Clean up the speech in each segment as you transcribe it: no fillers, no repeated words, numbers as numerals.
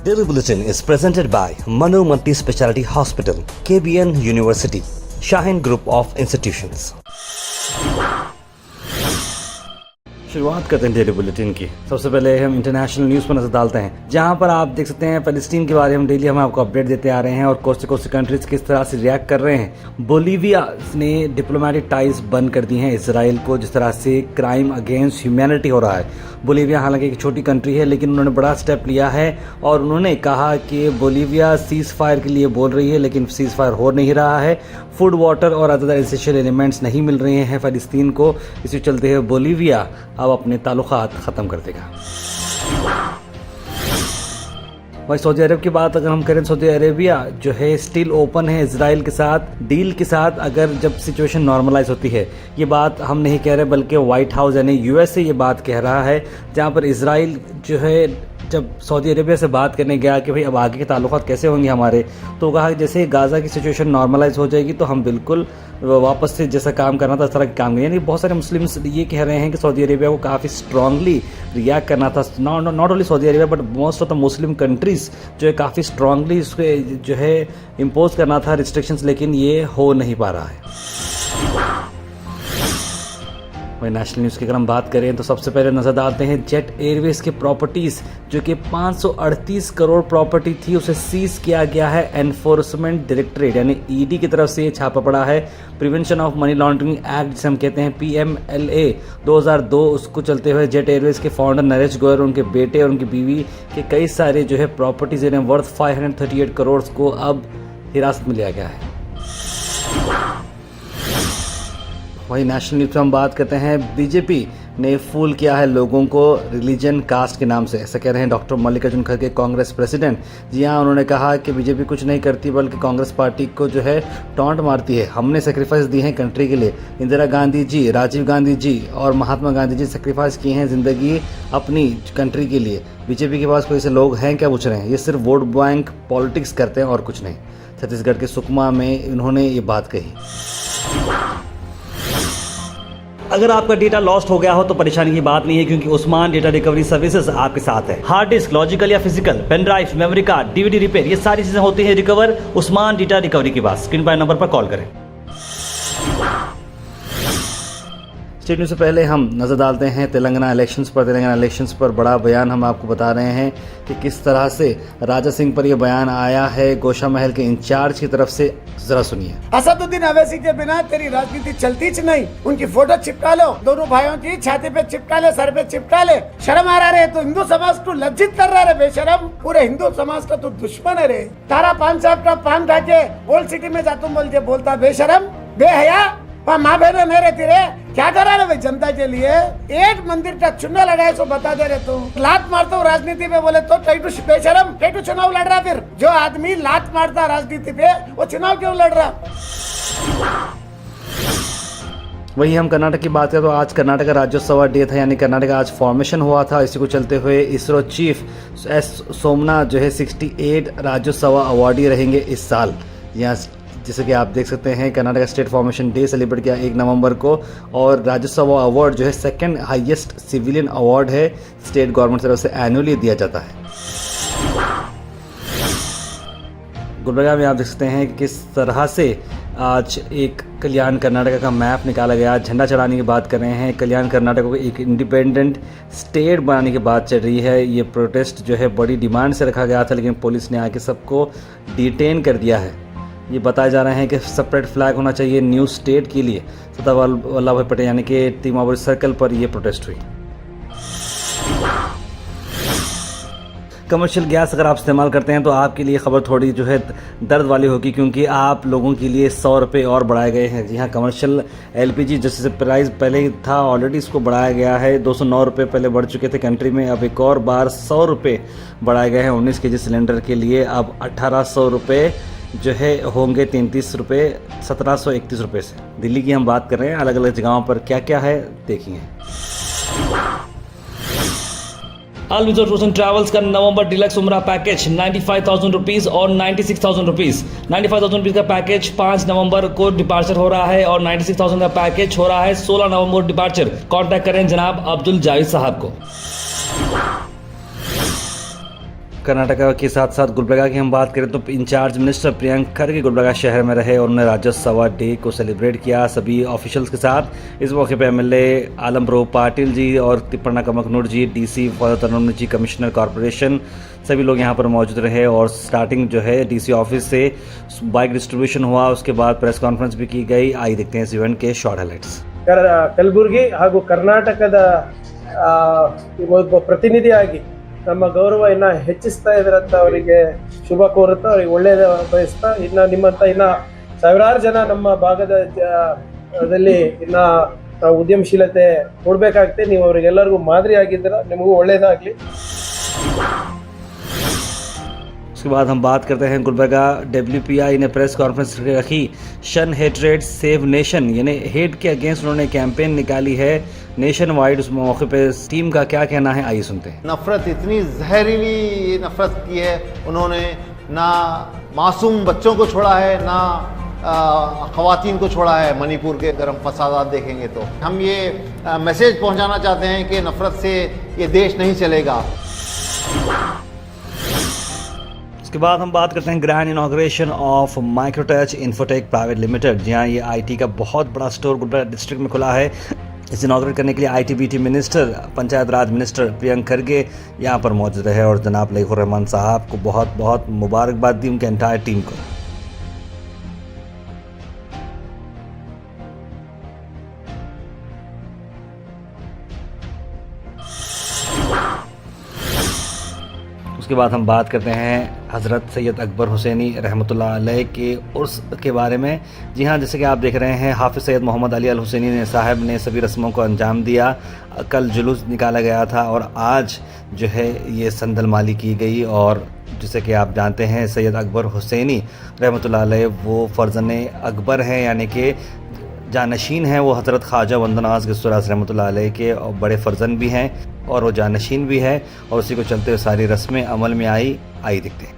Daily Bulletin is presented by Manu Multi Speciality Hospital, KBN University, Shaheen Group of Institutions. शुरुआत करते हैं daily bulletin की। सबसे पहले हम इंटरनेशनल न्यूज़ पर नजर डालते हैं, जहां पर आप देख सकते हैं फ़लस्तीन के बारे में डेली हम आपको अपडेट देते आ रहे हैं और कोस्ट कोस्ट कंट्रीज किस तरह से रिएक्ट कर रहे हैं। बोलीविया ने डिप्लोमेटिक टाइज बंद कर दी हैं इसराइल को, जिस तरह से क्राइम अगेंस्ट ह्यूमैनिटी हो रहा है। बोलीविया हालांकि एक छोटी कंट्री है, लेकिन उन्होंने बड़ा स्टेप लिया है और उन्होंने कहा कि बोलीविया सीज़ फायर के लिए बोल रही है, लेकिन सीज़ फायर हो नहीं रहा है। फूड, वाटर और अदर एसेंशियल एलिमेंट्स नहीं मिल रहे हैं फ़लस्तीन को। इसी चलते हुए बोलीविया अब अपने ताल्लुकात ख़त्म कर देगा। वही सऊदी अरब की बात अगर हम करें, सऊदी अरेबिया जो है स्टिल ओपन है इसराइल के साथ डील के साथ, अगर जब सिचुएशन नॉर्मलाइज होती है। ये बात हम नहीं कह रहे, बल्कि वाइट हाउस यानी यूएसए ये बात कह रहा है, जहाँ पर इसराइल जो है जब सऊदी अरेबिया से बात करने गया कि भाई अब आगे के ताल्लुकात कैसे होंगे हमारे, तो कहा कि जैसे गाज़ा की सिचुएशन नॉर्मलाइज हो जाएगी तो हम बिल्कुल वापस से जैसा काम करना था इस तरह के काम करें। यानी बहुत सारे मुस्लिम्स ये कह रहे हैं कि सऊदी अरेबिया को काफ़ी स्ट्रांगली रिएक्ट करना था। Not only Saudi Arabia but most of the Muslim countries जो है काफ़ी स्ट्रांगली इसके जो है इम्पोज करना था रिस्ट्रिक्शंस, लेकिन ये हो नहीं पा रहा है। वही नेशनल न्यूज़ की अगर हम बात करें तो सबसे पहले नजर डालते हैं जेट एयरवेज के प्रॉपर्टीज़, जो कि 538 करोड़ प्रॉपर्टी थी, उसे सीज किया गया है। एनफोर्समेंट डायरेक्टरेट यानी ईडी की तरफ से ये छापा पड़ा है। Prevention of money laundering act जिसे हम कहते हैं PMLA 2002, उसको चलते हुए जेट एयरवेज के फाउंडर नरेश गोयल, उनके बेटे और उनकी बीवी के कई सारे जो है प्रॉपर्टीज वर्थ 538 करोड़ को अब हिरासत में लिया गया है। वही नेशनल न्यूज़ में हम बात करते हैं, बीजेपी ने फूल किया है लोगों को रिलीजन कास्ट के नाम से, ऐसा कह रहे हैं डॉक्टर मल्लिकार्जुन खड़गे, कांग्रेस प्रेसिडेंट। जी हाँ, उन्होंने कहा कि बीजेपी कुछ नहीं करती बल्कि कांग्रेस पार्टी को जो है टॉन्ट मारती है। हमने सेक्रीफाइस दी है कंट्री के लिए। इंदिरा गांधी जी, राजीव गांधी जी और महात्मा गांधी जी सेक्रीफाइस किए हैं ज़िंदगी अपनी कंट्री के लिए। बीजेपी के पास कोई ऐसे लोग हैं क्या पूछ रहे हैं? ये सिर्फ वोट बैंक पॉलिटिक्स करते हैं और कुछ नहीं। छत्तीसगढ़ के सुकमा में उन्होंने ये बात कही। अगर आपका डेटा लॉस्ट हो गया हो तो परेशानी की बात नहीं है, क्योंकि उस्मान डेटा रिकवरी सर्विसेज आपके साथ है। हार्ड डिस्क, लॉजिकल या physical, pen drive, memory card, DVD repair, ये सारी चीजें होती हैं रिकवर उस्मान डेटा रिकवरी के पास। स्क्रीन पर नंबर पर कॉल करें। स्टेट न्यूज़ से पहले हम नज़र डालते हैं तेलंगाना इलेक्शंस पर। तेलंगाना इलेक्शंस पर बड़ा बयान हम आपको बता रहे हैं कि किस तरह से राजा सिंह पर यह बयान आया है गोशा महल के इंचार्ज की तरफ से। जरा सुनिए। असदुद्दीन अवैसी के बिना तेरी राजनीति चलती च नहीं। उनकी फोटो चिपका लो, दोनों भाइयों की छाती पे चिपका ले, सर पे चिपका ले। शर्म आ रहा रे? तो हिंदू समाज को लज्जित कर रहा है बेशरम। पूरे हिंदू समाज का तो दुश्मन है रे। तारा पान साहब का पान खा के ओल्ड सिटी में जातू बोलता बेशरम, बेहया। माँ बहन नहीं रहती रे, क्या कर रहा है भाई जनता के लिए? एक मंदिर का चुनाव लड़ा है सो बता दे रहे तू। लात मारता हूँ राजनीति पे बोले तो बेशरम टैटू चुनाव लड़ रहा। फिर जो आदमी लात मारता राजनीति पे वो चुनाव क्यों लड़ रहा? वही हम कर्नाटक की बात करें तो आज कर्नाटक राज्योत्सव डे था, यानी कर्नाटक आज फॉर्मेशन हुआ था। इसी को चलते हुए इसरो चीफ S सोमनाथ जो है 68 राज्योत्सव अवार्डी रहेंगे इस साल। यहाँ जैसे कि आप देख सकते हैं Karnataka state formation day celebrate किया 1 नवंबर को, और राज्योत्सव अवार्ड जो है सेकंड हाईएस्ट सिविलियन अवार्ड है, स्टेट गवर्नमेंट की तरफ से एनुअली दिया जाता है। गुलबर्गा में आप देख सकते हैं कि किस तरह से आज एक कल्याण कर्नाटक का मैप निकाला गया। झंडा चढ़ाने की बात कर रहे हैं। कल्याण कर्नाटक को एक इंडिपेंडेंट स्टेट बनाने की बात चल रही है। ये प्रोटेस्ट जो है बड़ी डिमांड से रखा गया था, लेकिन पुलिस ने आके सबको डिटेन कर दिया है। ये बताया जा रहा है कि सेपरेट फ्लैग होना चाहिए न्यू स्टेट के लिए। सरदार वल्लभ भाई पटेल यानी कि तीमापुर सर्कल पर यह प्रोटेस्ट हुई। कमर्शियल गैस अगर आप इस्तेमाल करते हैं तो आपके लिए खबर थोड़ी जो है दर्द वाली होगी, क्योंकि आप लोगों के लिए 100 रुपये और बढ़ाए गए हैं। जी हाँ, कमर्शियल LPG जैसे प्राइस पहले था ऑलरेडी, इसको बढ़ाया गया है। 209 रुपये पहले बढ़ चुके थे कंट्री में, अब एक और बार 100 रुपये बढ़ाए गए हैं 19 kg सिलेंडर के लिए। अब 1800 रुपये जो है होंगे 33 रुपये 1731 रुपये से। दिल्ली की हम बात कर रहे हैं, अलग अलग जगहों पर क्या क्या है देखिए। ऑल विजोर टूर्स एंड ट्रैवल्स का नवंबर डिलक्स उमरा पैकेज 95,000 रुपीज़ और 96,000 रुपीज़। 95,000 रुपीज़ का पैकेज 5 नवंबर को डिपार्चर हो रहा है और 96,000 का पैकेज हो रहा है 16 नवंबर डिपार्चर। कॉन्टैक्ट करें जनाब अब्दुल जावेद साहब को। कर्नाटका के साथ साथ गुलबर्गा की हम बात करें तो इंचार्ज मिनिस्टर प्रियंक खरगे गुलबर्गा शहर में रहे और उन्होंने राज्योत्सव डे को सेलिब्रेट किया सभी ऑफिशियल्स के साथ। इस मौके पर एमएलए आलमप्रो पाटिल जी और Tippanna Kamaknoor ji, DC for Tarun ji, commissioner corporation, सभी लोग यहाँ पर मौजूद रहे। और स्टार्टिंग जो है डीसी ऑफिस से बाइक डिस्ट्रीब्यूशन हुआ, उसके बाद प्रेस कॉन्फ्रेंस भी की गई। आइए देखते हैं इस इवेंट के शॉर्ट हाइलाइट्स। ಕಲಬುರಗಿ ಹಾಗೂ ಕರ್ನಾಟಕದ ಒಬ್ಬ ಪ್ರತಿನಿಧಿಯಾಗಿ ನಮ್ಮ ಗೌರವ ಇನ್ನ ಹೆಚ್ಚಿಸ್ತಾ ಇದ್ರಂತ ಅವರಿಗೆ ಶುಭ ಕೋರುತ್ತಾ ಅವರಿಗೆ ಒಳ್ಳೆಯದ ಬಯಸ್ತಾ ಇನ್ನ ನಿಮ್ಮಂತ ಇನ್ನ ಸಾವಿರಾರು ಜನ ನಮ್ಮ ಭಾಗದಲ್ಲಿ ಇನ್ನ ನಾವು ಉದ್ಯಮಶೀಲತೆ ಕೊಡಬೇಕಾಗುತ್ತೆ। ನೀವು ಅವರಿಗೆಲ್ಲರಿಗೂ ಮಾದರಿ ಆಗಿದ್ದೀರಾ, ನಿಮಗೂ ಒಳ್ಳೆಯದಾಗಲಿ। उसके बाद हम बात करते हैं गुलबर्गा WPI ने प्रेस कॉन्फ्रेंस रखी। शन हेट्रेड सेव नेशन यानी हेट के अगेंस्ट उन्होंने कैंपेन निकाली है नेशन वाइड। उस मौके पे टीम का क्या कहना है, आइए सुनते हैं। नफरत इतनी जहरीली नफरत की है उन्होंने, ना मासूम बच्चों को छोड़ा है ना ख़वातीन को छोड़ा है। मणिपुर के अगर हम फसादात देखेंगे तो हम ये मैसेज पहुंचाना चाहते हैं कि नफरत से ये देश नहीं चलेगा। उसके बाद हम बात करते हैं grand inauguration of Microtouch Infotech private limited. जहाँ ये आईटी का बहुत बड़ा स्टोर गुलबर्गा डिस्ट्रिक्ट में खुला है। इसे इनॉग्रेट करने के लिए ITBT मिनिस्टर, पंचायत राज मिनिस्टर प्रियंक खरगे यहाँ पर मौजूद रहे और जनाब लईखुर रहमान साहब को बहुत बहुत मुबारकबाद दी उनके एंटायर टीम को। उसके बाद हम बात करते हैं हज़रत सैयद अकबर हुसैनी रहमतुल्लाह अलैह के उर्स के बारे में। जी हाँ, जैसे कि आप देख रहे हैं हाफिज़ सैयद मोहम्मद अली अल हुसैनी ने साहब ने सभी रस्मों को अंजाम दिया। कल जुलूस निकाला गया था और आज जो है ये संदलमाली की गई। और जैसे कि आप जानते हैं सैयद अकबर हुसैनी रहमतुल्लाह अलैह वो फ़र्जन अकबर हैं, यानी कि जानशीन हैं। वो हज़रत ख्वाजा बंदनाज गिस्सुरास रहमतुल्लाह अलैह के बड़े फ़र्जन भी हैं और वो जानशीन भी है। और उसी को चलते हुए सारी रस्में अमल में आई दिखते हैं।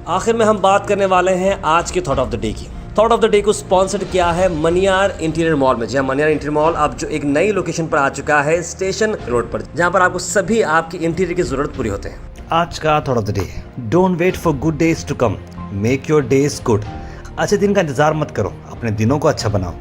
आखिर में हम बात करने वाले हैं आज के थॉट ऑफ द डे की। थॉट ऑफ द डे को स्पॉन्सर्ड किया है मनियार इंटीरियर मॉल में। जहाँ मनियार इंटीरियर मॉल अब जो एक नई लोकेशन पर आ चुका है स्टेशन रोड पर, जहाँ पर आपको सभी आपकी इंटीरियर की जरूरत पूरी होते हैं। आज का thought of the day, don't wait for good days to come, make your days good. अच्छे दिन का इंतजार मत करो, अपने दिनों को अच्छा बनाओ।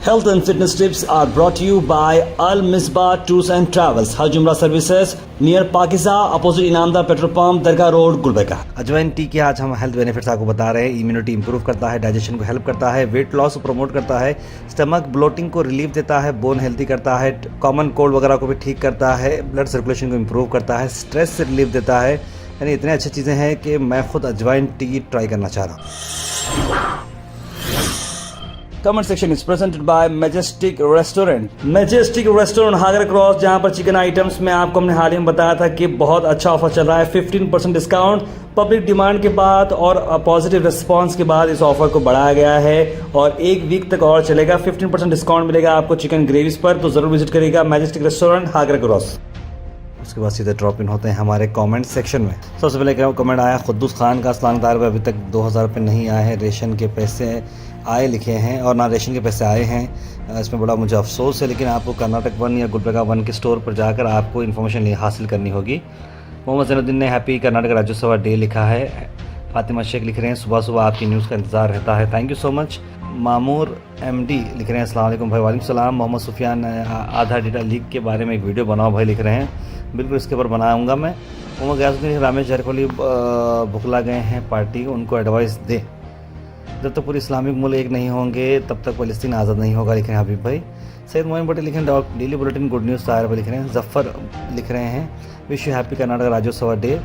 Health and fitness tips are brought to you by Al Misbah Tours and Travels, Hajj Umrah Services near Pakiza, opposite Inamdar petrol pump, Dargah road, Gulbarga. अजवाइन टी के आज हम हेल्थ बेनिफिट्स आपको बता रहे हैं। इम्यूनिटी इंप्रूव करता है, डाइजेशन को हेल्प करता है, वेट लॉस को प्रमोट करता है, स्टमक ब्लोटिंग को रिलीफ देता है, बोन हेल्थी करता है, कॉमन कोल्ड वगैरह को भी ठीक करता है, ब्लड सर्कुलेशन को इंप्रूव करता है, स्ट्रेस से रिलीफ देता है। यानी इतने अच्छी चीज़ें हैं कि मैं खुद अजवाइन टी ट्राई करना चाह रहा हूँ। Comment section is presented by Majestic restaurant. Majestic restaurant Hagar cross, जहां पर चिकन आइटम्स में आपको हमने हाल ही में बताया था कि बहुत अच्छा ऑफर चल रहा है, 15% डिस्काउंट। पब्लिक डिमांड के बाद और पॉजिटिव रिस्पांस के बाद इस ऑफर को बढ़ाया गया है और एक वीक तक और चलेगा। 15% डिस्काउंट मिलेगा आपको चिकन ग्रेवीज पर, तो जरूर विजिट करिएगा मैजेस्टिक रेस्टोरेंट हागर क्रॉस। उसके बाद सीधे ड्रॉप इन होते हैं हमारे कमेंट सेक्शन में। सबसे पहले कमेंट आया खुद्दूस खान का, अस्सलाम तार अभी तक 2000 रुपये नहीं आए हैं, रेशन के पैसे आए लिखे हैं और ना रेशन के पैसे आए हैं। इसमें बड़ा मुझे अफसोस है, लेकिन आपको कर्नाटक 1 या गुलबर्गा 1 के स्टोर पर जाकर आपको इन्फॉर्मेशन हासिल करनी होगी। मोहम्मद जैनुद्दीन ने हैप्पी कर्नाटक राज्योत्सव डे लिखा है। फातिमा शेख लिख रहे हैं सुबह सुबह आपकी न्यूज़ का इंतज़ार रहता है, thank you so much. Mamoor MD लिख रहे हैं अस्सलाम वालेकुम भाई। वालेकुम सलाम। मोहम्मद सुफियान आधार डेटा लीक के बारे में एक वीडियो बनाओ भाई, लिख रहे हैं। बिल्कुल इसके ऊपर बनाऊँगा मैं। मोहम्मद गयासुद्दीन रामेश जरकोली भुखला गए हैं पार्टी, उनको एडवाइस दे। जब तक पूरे इस्लामिक मुल्क एक नहीं होंगे तब तक फ़लस्तीन आज़ाद नहीं होगा, लिख रहे हैं हबीब भाई। सैयद मोइन भट्टी लिख रहे हैं daily bulletin good news Tahir भाई लिख रहे हैं। जफ़र लिख रहे हैं wish you happy Karnataka Rajyotsav day.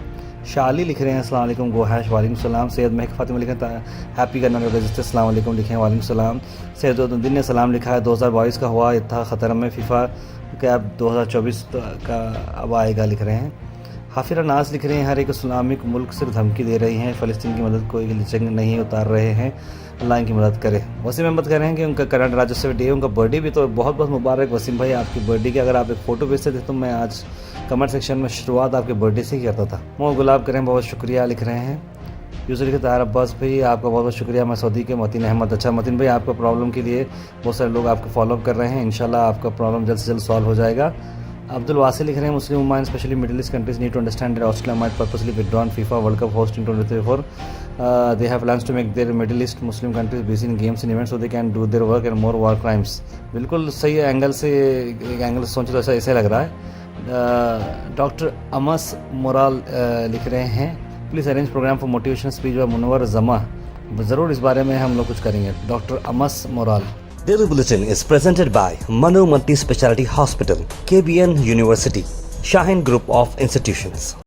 शाली लिख रहे हैं अस्सलाम वालेकुम गोहैश, वालेकुम सलाम। सैयद महक फातिमा लिख रहे हैं हैप्पी कर्नाटक रजिस्टर, अस्सलाम वालेकुम लिखे हैं, वालेकुम सलाम। सैयदुद्दीन ने सलाम लिखा है 2022 का हुआ था ख़तर में, फीफा क्या 2024 का अब आएगा, लिख रहे हैं। हाफिर अनास लिख रहे हैं, हर एक इस्लामिक मुल्क सिर्फ धमकी दे रही हैं, फ़लस्तीन की मदद कोई जंग नहीं उतार रहे हैं, अल्लाह इनकी मदद करे। वसीम अहमद कह रहे हैं कि उनका करंट राज्योत्सव डे, उनका बर्थडे भी तो बहुत बहुत मुबारक वसीम भाई आपकी बर्थडे की। अगर आप एक फ़ोटो भेजते थे तो मैं आज कमेंट सेक्शन में शुरुआत आपके बर्थडे से ही करता था। मोह गुलाब करें बहुत शुक्रिया लिख रहे हैं। यूसुफ के तार अब्बास भाई आपका बहुत बहुत शुक्रिया। मैं सऊदी के मतीन अहमद। अच्छा मतीन भाई आपका प्रॉब्लम के लिए बहुत सारे लोग आपको फॉलोअप कर रहे हैं, इंशाल्लाह आपका प्रॉब्लम जल्द से जल्द सॉल्व हो जाएगा। अब्दुल वासी लिख रहे हैं, मुस्लिम उम्मा specially middle east countries need to understand that Australia might purposely withdrawn FIFA world cup hosting 2024। They have plans to make their middle east Muslim countries busy in games in events so they can do their work and more war crimes. बिल्कुल सही angle से, एक angle से सोचे तो ऐसा ऐसे लग रहा है। डॉक्टर अमस मोराल लिख रहे हैं, please arrange program for motivational speech by Munawar Zama. ज़रूर इस बारे में हम लोग कुछ करेंगे। Doctor Amas Moral. Daily Bulletin is presented by Manu Multi Speciality Hospital, KBN University, Shaheen Group of Institutions.